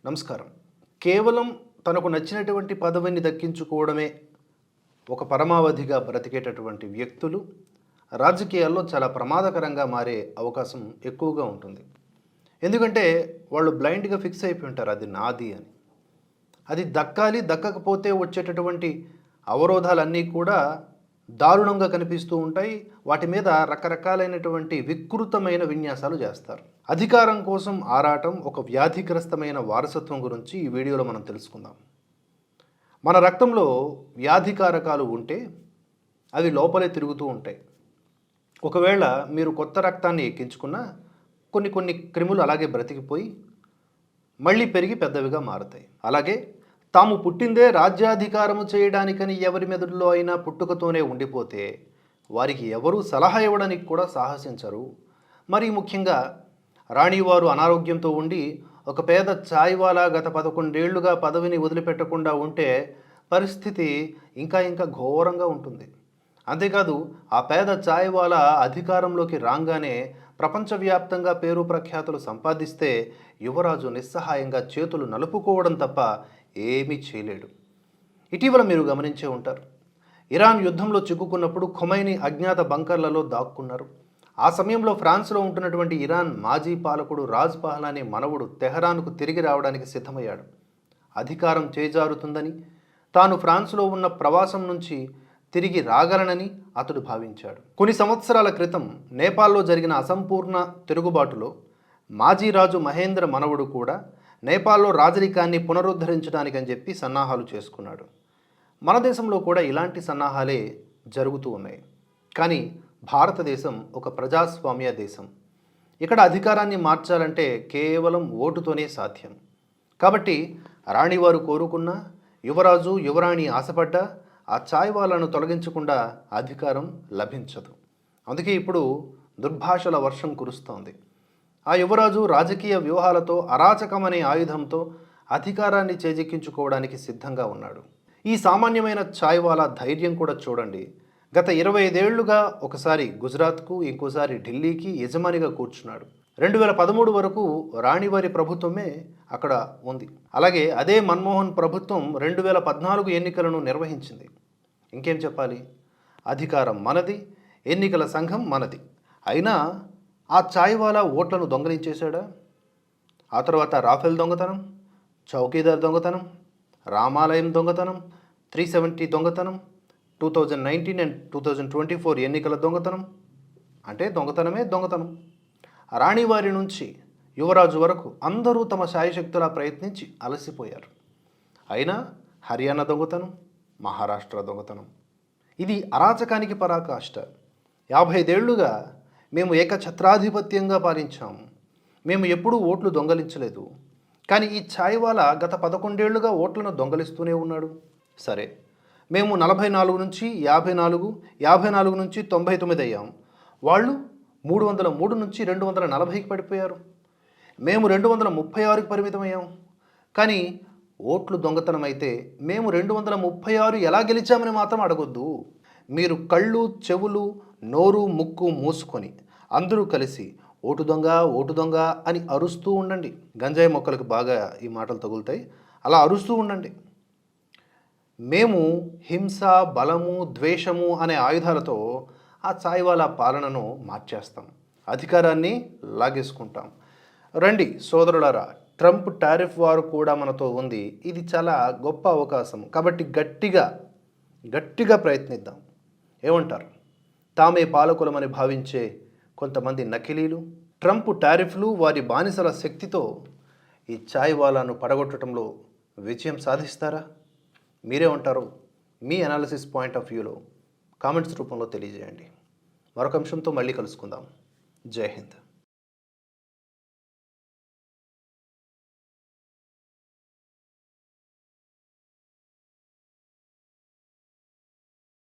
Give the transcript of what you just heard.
నమస్కారం. కేవలం తనకు నచ్చినటువంటి పదవిని దక్కించుకోవడమే ఒక పరమావధిగా బ్రతికేటటువంటి వ్యక్తులు రాజకీయాల్లో చాలా ప్రమాదకరంగా మారే అవకాశం ఎక్కువగా ఉంటుంది. ఎందుకంటే వాళ్ళు బ్లైండ్‌గా ఫిక్స్ అయిపోయి ఉంటారు అది నాది అని. అది దక్కాలి, దక్కకపోతే వచ్చేటటువంటి అవరోధాలన్నీ కూడా దారుణంగా కనిపిస్తూ ఉంటాయి. వాటి మీద రకరకాలైనటువంటి వికృతమైన విన్యాసాలు చేస్తారు. అధికారం కోసం ఆరాటం ఒక వ్యాధిగ్రస్తమైన వారసత్వం గురించి ఈ వీడియోలో మనం తెలుసుకుందాం. మన రక్తంలో వ్యాధికారకాలు ఉంటే అవి లోపలే తిరుగుతూ ఉంటాయి. ఒకవేళ మీరు కొత్త రక్తాన్ని ఎక్కించుకున్నా కొన్ని క్రిములు అలాగే బ్రతికిపోయి మళ్ళీ పెరిగి పెద్దవిగా మారుతాయి. అలాగే తాము పుట్టిందే రాజ్యాధికారము చేయడానికని ఎవరి మెదడులో అయినా పుట్టుకతోనే ఉండిపోతే వారికి ఎవరూ సలహా ఇవ్వడానికి కూడా సాహసించరు. మరి ముఖ్యంగా రాణివారు అనారోగ్యంతో ఉండి ఒక పేద చాయ్వాలా గత 11 ఏళ్లుగా పదవిని వదిలిపెట్టకుండా ఉంటే పరిస్థితి ఇంకా ఘోరంగా ఉంటుంది. అంతేకాదు ఆ పేద చాయ్వాలా అధికారంలోకి రాగానే ప్రపంచవ్యాప్తంగా పేరు ప్రఖ్యాతులు సంపాదిస్తే యువరాజు నిస్సహాయంగా చేతులు నలుపుకోవడం తప్ప ఏమీ చేయలేడు. ఇటీవల మీరు గమనించే ఉంటారు, ఇరాన్ యుద్ధంలో చిక్కుకున్నప్పుడు ఖొమైనీ అజ్ఞాత బంకర్లలో దాక్కున్నారు. ఆ సమయంలో ఫ్రాన్స్లో ఉంటున్నటువంటి ఇరాన్ మాజీ పాలకుడు రాజ్ పహ్లానీ మనవడు తెహరాన్కు తిరిగి రావడానికి సిద్ధమయ్యాడు. అధికారం చేజారుతుందని, తాను ఫ్రాన్స్లో ఉన్న ప్రవాసం నుంచి తిరిగి రాగలనని అతడు భావించాడు. కొన్ని సంవత్సరాల క్రితం నేపాల్లో జరిగిన అసంపూర్ణ తిరుగుబాటులో మాజీ రాజు మహేంద్ర మనవడు కూడా నేపాల్లో రాజరికాన్ని పునరుద్ధరించడానికని చెప్పి సన్నాహాలు చేసుకున్నాడు. మన దేశంలో కూడా ఇలాంటి సన్నాహాలే జరుగుతూ ఉన్నాయి. కానీ భారతదేశం ఒక ప్రజాస్వామ్య దేశం. ఇక్కడ అధికారాన్ని మార్చాలంటే కేవలం ఓటుతోనే సాధ్యం. కాబట్టి రాణివారు కోరుకున్నా, యువరాజు యువరాణి ఆశపడ్డా ఆ చాయ్వాలను తొలగించకుండా అధికారం లభించదు. అందుకే ఇప్పుడు దుర్భాషల వర్షం కురుస్తోంది. ఆ యువరాజు రాజకీయ వ్యూహాలతో అరాచకమనే ఆయుధంతో అధికారాన్ని చేజిక్కించుకోవడానికి సిద్ధంగా ఉన్నాడు. ఈ సామాన్యమైన చాయ్వాలా ధైర్యం కూడా చూడండి. గత 25 ఏళ్లుగా ఒకసారి గుజరాత్కు, ఇంకోసారి ఢిల్లీకి యజమానిగా కూర్చున్నాడు. 2013 వరకు రాణివారి ప్రభుత్వమే అక్కడ ఉంది. అలాగే అదే మన్మోహన్ ప్రభుత్వం 2014 ఎన్నికలను నిర్వహించింది. ఇంకేం చెప్పాలి, అధికారం మనది, ఎన్నికల సంఘం మనది. అయినా ఆ చాయ్వాలా ఓట్లను దొంగలించేశాడా? ఆ తర్వాత రాఫెల్ దొంగతనం, చౌకీదార్ దొంగతనం, రామాలయం దొంగతనం, 370 దొంగతనం, 2019 అండ్ 2024 ఎన్నికల దొంగతనం. అంటే దొంగతనమే దొంగతనం. రాణివారి నుంచి యువరాజు వరకు అందరూ తమ శాయశక్తులా ప్రయత్నించి అలసిపోయారు. అయినా హర్యానా దొంగతనం, మహారాష్ట్ర దొంగతనం, ఇది అరాచకానికి పరాకాష్ట. 55 ఏళ్లుగా మేము ఏకఛత్రాధిపత్యంగా పాలించాము. మేము ఎప్పుడూ ఓట్లు దొంగలించలేదు. కానీ ఈ చాయ్వాలా గత 11 ఏళ్లుగా ఓట్లను దొంగలిస్తూనే ఉన్నాడు. సరే, మేము 44 నుంచి 54, 54 నుంచి 99 అయ్యాం. వాళ్ళు 303 నుంచి 240కి పడిపోయారు. మేము 236కి పరిమితమయ్యాం. కానీ ఓట్లు దొంగతనం అయితే మేము 236 ఎలా గెలిచామని మాత్రం అడగొద్దు. మీరు కళ్ళు, చెవులు, నోరు, ముక్కు మూసుకొని అందరూ కలిసి ఓటు దొంగ అని అరుస్తూ ఉండండి. గంజాయి మొక్కలకు బాగా ఈ మాటలు తగులుతాయి. అలా అరుస్తూ ఉండండి. మేము హింస, బలము, ద్వేషము అనే ఆయుధాలతో ఆ చాయ్వాలా పాలనను మార్చేస్తాం, అధికారాన్ని లాగేసుకుంటాం. రండి సోదరులారా, ట్రంప్ టారిఫ్ వారు కూడా మనతో ఉంది. ఇది చాలా గొప్ప అవకాశం. కాబట్టి గట్టిగా ప్రయత్నిద్దాం. ఏమంటారు? తామే పాలకులమని భావించే కొంతమంది నకిలీలు ట్రంప్ టారిఫ్లు, వారి బానిసల శక్తితో ఈ చాయ్వాలాను పడగొట్టడంలో విజయం సాధిస్తారా? మీరే ఉంటారు. మీ అనాలిసిస్ పాయింట్ ఆఫ్ వ్యూలో కామెంట్స్ రూపంలో తెలియజేయండి. మరొక అంశంతో మళ్ళీ కలుసుకుందాం. జై హింద్.